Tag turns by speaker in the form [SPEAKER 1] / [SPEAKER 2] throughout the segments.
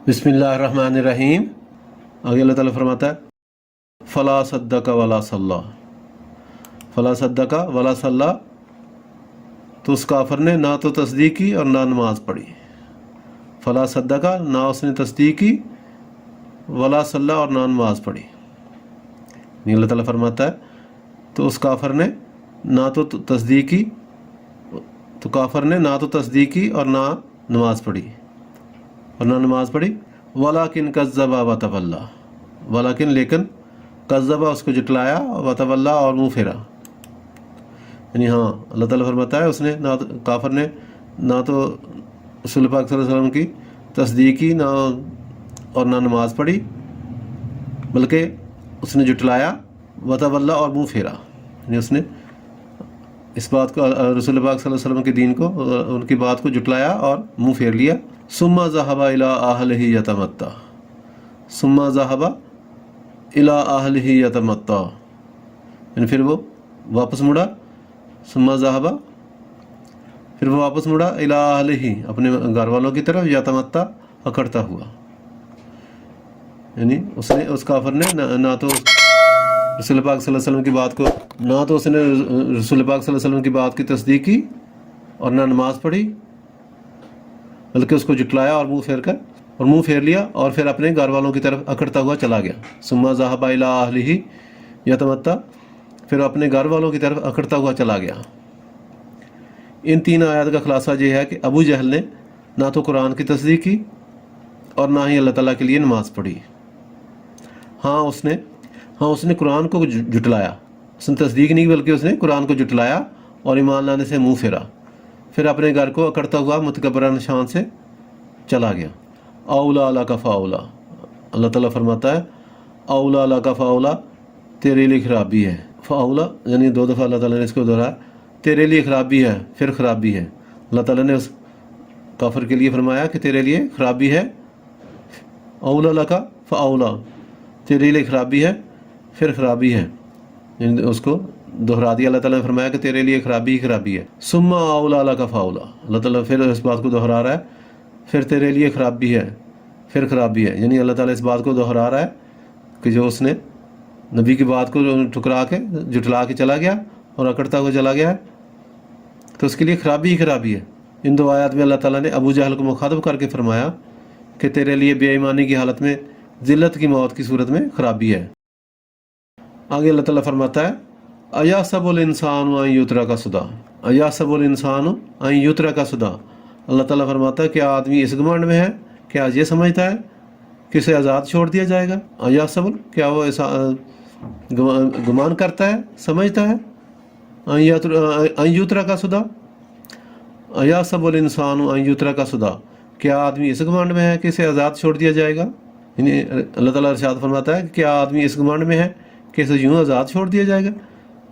[SPEAKER 1] बिस्मिल्लाहिर्रहमानिर्रहीम। आगे अल्लाह ताला फरमाता है फ़ला सद्दक़ वला सल्ला, फ़ला सद्दक़ वला सल्ला, तो उस काफिर ने ना तो तस्दीक की और ना नमाज पढ़ी। फ़ला सद्दक़, ना उसने तस्दीक की, वला सल्ला, और ना नमाज पढ़ी। अल्लाह ताला फरमाता है तो उस काफिर ने ना तो तस्दीक की, तो काफिर ने ना तो तस्दीक की और ना नमाज पढ़ी, और ना नमाज पढ़ी। वलाकिन कज़्ज़बा व तवल्ला, वलाकिन लेकिन कज़्ज़बा उसको जुटलाया, व तवल्ला और मुँह फेरा। यानी हाँ, अल्लाह ताला फरमाता है उसने ना तो काफिर ने ना तो रसूल पाक सल्लल्लाहु अलैहि वसल्लम की तस्दीक की ना और ना नमाज पढ़ी, बल्कि उसने जुटलाया, व तवल्ला और मुँह फेरा। यानी उसने इस बात को रसूल पाक सल्लल्लाहु अलैहि वसल्लम के दीन को, उनकी बात को जुटलाया और मुँह फेर लिया। सुम्मा ज़हबा इला अहलिही यतमत्ता, सुम्मा ज़हबा इला अहलिही यतमत्ता, यानी फिर वो वापस मुड़ा। सुम्मा ज़हबा, फिर वो वापस मुड़ा, इला अहलिही, अपने घर वालों की तरफ, यतमत्ता, अकड़ता हुआ। यानी उसने, उस काफिर ने ना तो रसूल पाक सल्लल्लाहु अलैहि वसल्लम की बात को, ना तो उसने रसूल पाक सल्लल्लाहु अलैहि वसल्लम की बात की तस्दीक की और ना नमाज पढ़ी, बल्कि उसको जुटलाया और मुँह फेर लिया, और फिर अपने घर वालों की तरफ अकड़ता हुआ चला गया। सुम्मा ज़हबा इला अहलिही यतमत्ता, फिर अपने घर वालों की तरफ अकड़ता हुआ चला गया। इन तीन आयत का खुलासा ये है कि अबू जहल ने ना तो कुरान की तस्दीक की और ना ही अल्लाह ताला के लिए नमाज पढ़ी। हाँ उसने कुरान को जुटलाया, उसने तस्दीक नहीं बल्कि उसने कुरान को जुटलाया और ईमान लाने से मुँह फेरा, फिर अपने घर को अकड़ता हुआ मुतकब्बरान शान से चला गया। औला अला का फ़ाउला, अल्लाह ताला फरमाता है औला अला का फ़ाउला, तेरे लिए खराबी है। फ़ाउला यानी दो दफ़ा अल्लाह ताला ने इसको दोहराया, तेरे लिए खराबी है, फिर खराबी है। अल्लाह ताला ने उस काफिर के लिए फरमाया कि तेरे लिए खराबी है। औला अला का फ़ाउला, तेरे लिए खराबी है, फिर खराबी है, यानी उसको दोहरा दिया। अल्लाह ताला ने फरमाया कि तेरे लिए खराबी ही खराबी है। सुम्मा औला अला का फ़ाउला, अल्लाह ताला फिर इस बात को दोहरा रहा है, फिर तेरे लिए खराबी है, फिर खराबी है। यानी अल्लाह ताला इस बात को दोहरा रहा है कि जो उसने नबी की बात को ठुकरा के जुटला के चला गया और अकड़ता हुआ चला गया है, तो उसके लिए खराबी ही खराबी है। इन दो आयत में अल्लाह ताला ने अबू जहल को मुखातब करके फरमाया कि तेरे लिए बेईमानी की हालत में, ज़िल्लत की मौत की सूरत में खराबी है। आगे अल्लाह ताला फरमाता है अयहसबुल इंसान अन युतरका सुदा, अयहसबुल इंसान अन युतरका सुदा। अल्लाह ताला फरमाता है क्या आदमी इस घमंड में है, क्या ये समझता है कि इसे आज़ाद छोड़ दिया जाएगा। अयहसबुल, क्या वो ऐसा गुमान करता है, समझता है, अन युतरका सुदा, अयहसबुल इंसान अन युतरका सुदा, क्या आदमी इस घमंड में है कि इसे आज़ाद छोड़ दिया जाएगा। यानी अल्लाह ताला इरशाद फरमाता है कि क्या आदमी इस घमंड में है कि इसे यूँ आज़ाद छोड़ दिया जाएगा,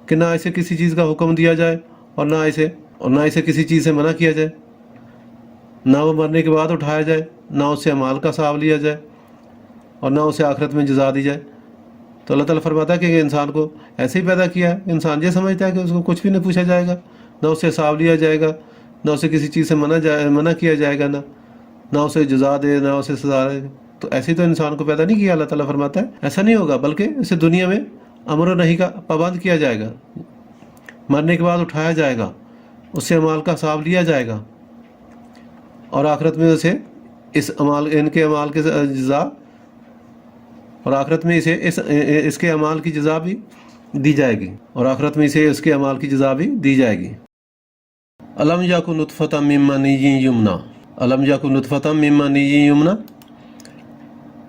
[SPEAKER 1] कि ना इसे किसी चीज़ का हुक्म दिया जाए और ना इसे किसी चीज़ से मना किया जाए, ना वो मरने के बाद उठाया जाए, ना उससे अमाल का हिसाब लिया जाए और ना उसे आखिरत में जज़ा दी जाए। तो अल्लाह ताला फरमाता है कि इंसान को ऐसे ही पैदा किया है, इंसान ये समझता है कि उसको कुछ भी नहीं पूछा जाएगा, ना उससे हिसाब लिया जाएगा, ना उसे किसी चीज़ से मना किया जाएगा, ना उसे जज़ा दे, ना उसे सज़ा दे। तो ऐसे ही तो इंसान को पैदा नहीं किया। अल्लाह ताला फरमाता है ऐसा नहीं होगा, बल्कि इसे दुनिया में अमर और नही का पाबंद किया जाएगा, मरने के बाद उठाया जाएगा, उससे अमाल का हिसाब लिया जाएगा और आखिरत में उसे इनके अमाल के जज़ा, और आखिरत में इसे इसके अमाल की जज़ा भी दी जाएगी, और आखिरत में इसे इसके अमाल की जज़ा भी दी जाएगी। अलम याकुन नुतफ़तम मिन मनिय्यिन युमना, अलम याकुन नुतफ़तम मिन मनिय्यिन युमना।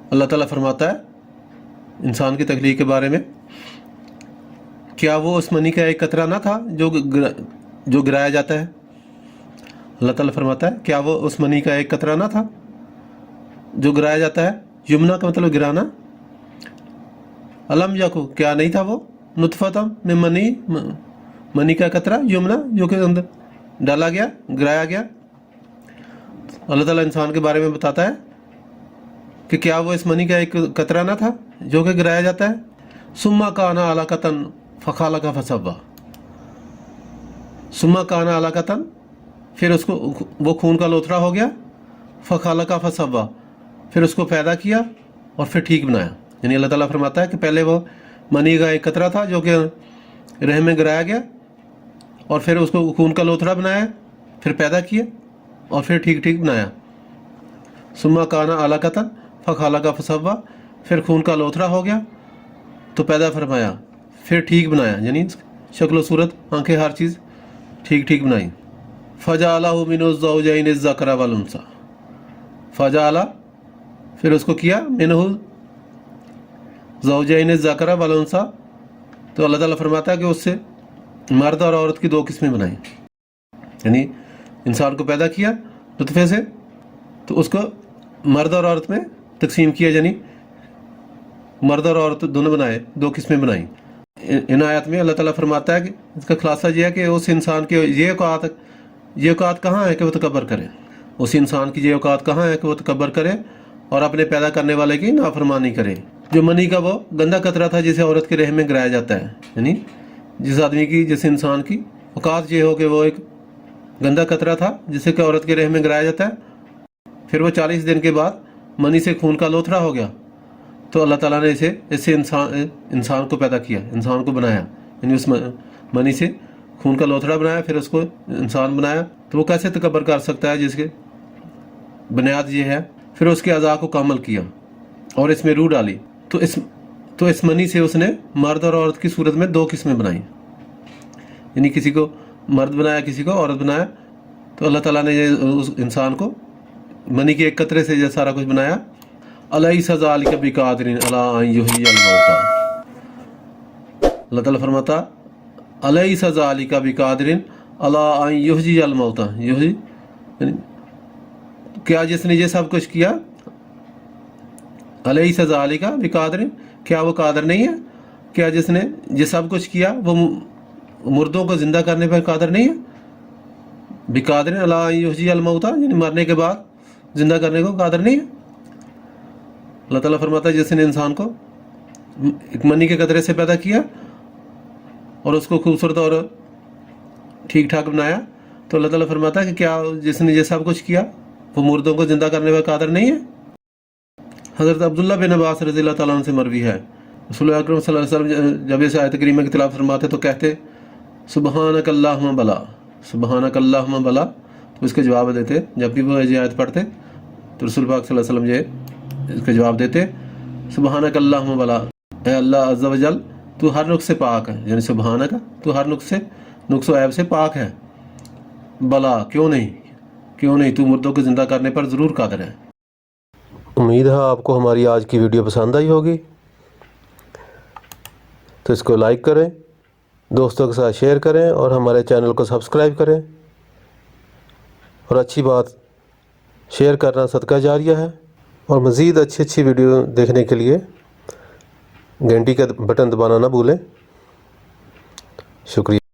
[SPEAKER 1] अल्लाह ताला फरमाता है इंसान की तख्लीक के बारे में, क्या वो उस मनी का एक कतरा ना था जो गिराया जाता है। अल्लाह ताला फरमाता है क्या वो उस मनी का एक कतरा ना था जो गिराया जाता है। युमना का मतलब गिराना। अलम याकु, क्या नहीं था वो, नुतफ़तम में मनी का कतरा, युमना जो के अंदर डाला गया, गिराया गया। अल्लाह ताला इंसान के बारे में बताता है कि क्या वो इस मनी का एक कतरा ना था जो कि गिराया जाता है। सुम्मा काना अलाकतन फ़खालका फसव्वा, सुम्मा काना अलाकतन, फिर उसको वो खून का लोथड़ा हो गया, फ़खालका फसव्वा, फिर उसको पैदा किया और फिर ठीक बनाया। यानी अल्लाह ताला फरमाता है कि पहले वो मनी का एक कतरा था जो कि रहम में गिराया गया, और फिर उसको खून का लोथड़ा बनाया, फिर पैदा किया और फिर ठीक ठीक बनाया। सुम्मा काना अलाकतन फ़खाला का फसव्वा, फिर खून का लोथड़ा हो गया तो पैदा फरमाया, फिर ठीक बनाया, यानी शक्ल सूरत, आंखें, हर चीज़ ठीक ठीक बनाई। फ़जाअलहु मिनज़्ज़ौजैनि ज़करा वल उन्सा, फ़जाअला फिर उसको किया मिनहु ज़ौजैनि ज़करा वल उन्सा, तो अल्लाह ताला फरमाता है कि उससे मर्द और औरत की दो किस्में बनाई। यानी इंसान को पैदा किया नुतफ़े से, तो उसको मर्द और औरत में तकसीम किया, यानी मर्द और औरत दोनों बनाए, दो किस्में बनाई। इन आयत में अल्लाह ताला फरमाता है कि इसका खुलासा यह है कि उस इंसान की ये औकात कहाँ है कि वो तकब्बर करे। उस इंसान की ये औकात कहाँ है कि वो तकब्बर करे और अपने पैदा करने वाले की नाफरमानी करे। जो मनी का वो गंदा कतरा था जिसे औरत के रहम में गिराया जाता है, यानी जिस आदमी की, जिस इंसान की औकात ये हो कि वो एक गंदा कतरा था जिसे कि औरत के रहम में गिराया जाता है, फिर वो 40 दिन के बाद मनी से खून का लोथड़ा हो गया, तो अल्लाह ताला ने इससे इंसान को पैदा किया, इंसान को बनाया, यानी उस मनी से खून का लोथड़ा बनाया, फिर उसको इंसान बनाया। तो वो कैसे तकब्बर कर सकता है जिसके बुनियाद ये है। फिर उसके अज़ा को कामल किया और इसमें रूह डाली, तो इस मनी से उसने मर्द और औरत की सूरत में दो किस्में बनाई, यानी किसी को मर्द बनाया, किसी को औरत बनाया। तो अल्लाह ताला ने ये उस इंसान को मनी के एक कतरे से ये सारा कुछ बनाया। अलैसा ज़ालिका बिक़ादिरिन अला अन युहयिल मौता, अल्लाह ताला फरमाता अलैसा ज़ालिका बिक़ादिरिन अला अन युहयिल मौता, क्या जिसने ये सब कुछ किया, अलैसा ज़ालिका बिक़ादिरिन, क्या वो कादिर नहीं है, क्या जिसने ये सब कुछ किया वो मुर्दों को ज़िंदा करने पर कादिर नहीं है। बिक़ादिरिन अला अन युहयिल मौता, यानी मरने के बाद ज़िंदा करने को कादिर नहीं है। अल्लाह ताला फरमाता है जिसने इंसान को एक मनी के कतरे से पैदा किया और उसको खूबसूरत और ठीक ठाक बनाया, तो अल्लाह ताला फरमाता है कि क्या जिसने ये सब कुछ किया वो मुर्दों को ज़िंदा करने पर कादिर नहीं है। हज़रत अब्दुल्ला बिन अब्बास रज़ियल्लाहु ताला अन्हु से मरवी है, रसूल अकरम सल्लल्लाहु अलैहि वसल्लम जब इस आयत करीमा की तिलावत फरमाते तो कहते सुबहानक अल्लाहुम्मा बला, सुबहानक अल्लाहुम्मा बला। तो इसके जवाब देते, जब भी वो ये आयत पढ़ते तो रसूल पाक सल्लल्लाहु अलैहि वसल्लम ये इसके जवाब देते सुबहानक अल्लाहुम्मा बला, ए अल्लाह अज़्ज़ा व जल तू हर नुक्स से पाक है, यानी सुबहानक तू हर नुक्स व ऐब से पाक है। बला क्यों नहीं तू मुर्दों को ज़िंदा करने पर ज़रूर कादिर है। उम्मीद है आपको हमारी आज की वीडियो पसंद आई होगी, तो इसको लाइक करें, दोस्तों के साथ शेयर करें और हमारे चैनल को सब्सक्राइब करें। और अच्छी बात शेयर करना सदका जारिया है। और मज़ीद अच्छी वीडियो देखने के लिए घंटी का बटन दबाना ना भूलें। शुक्रिया।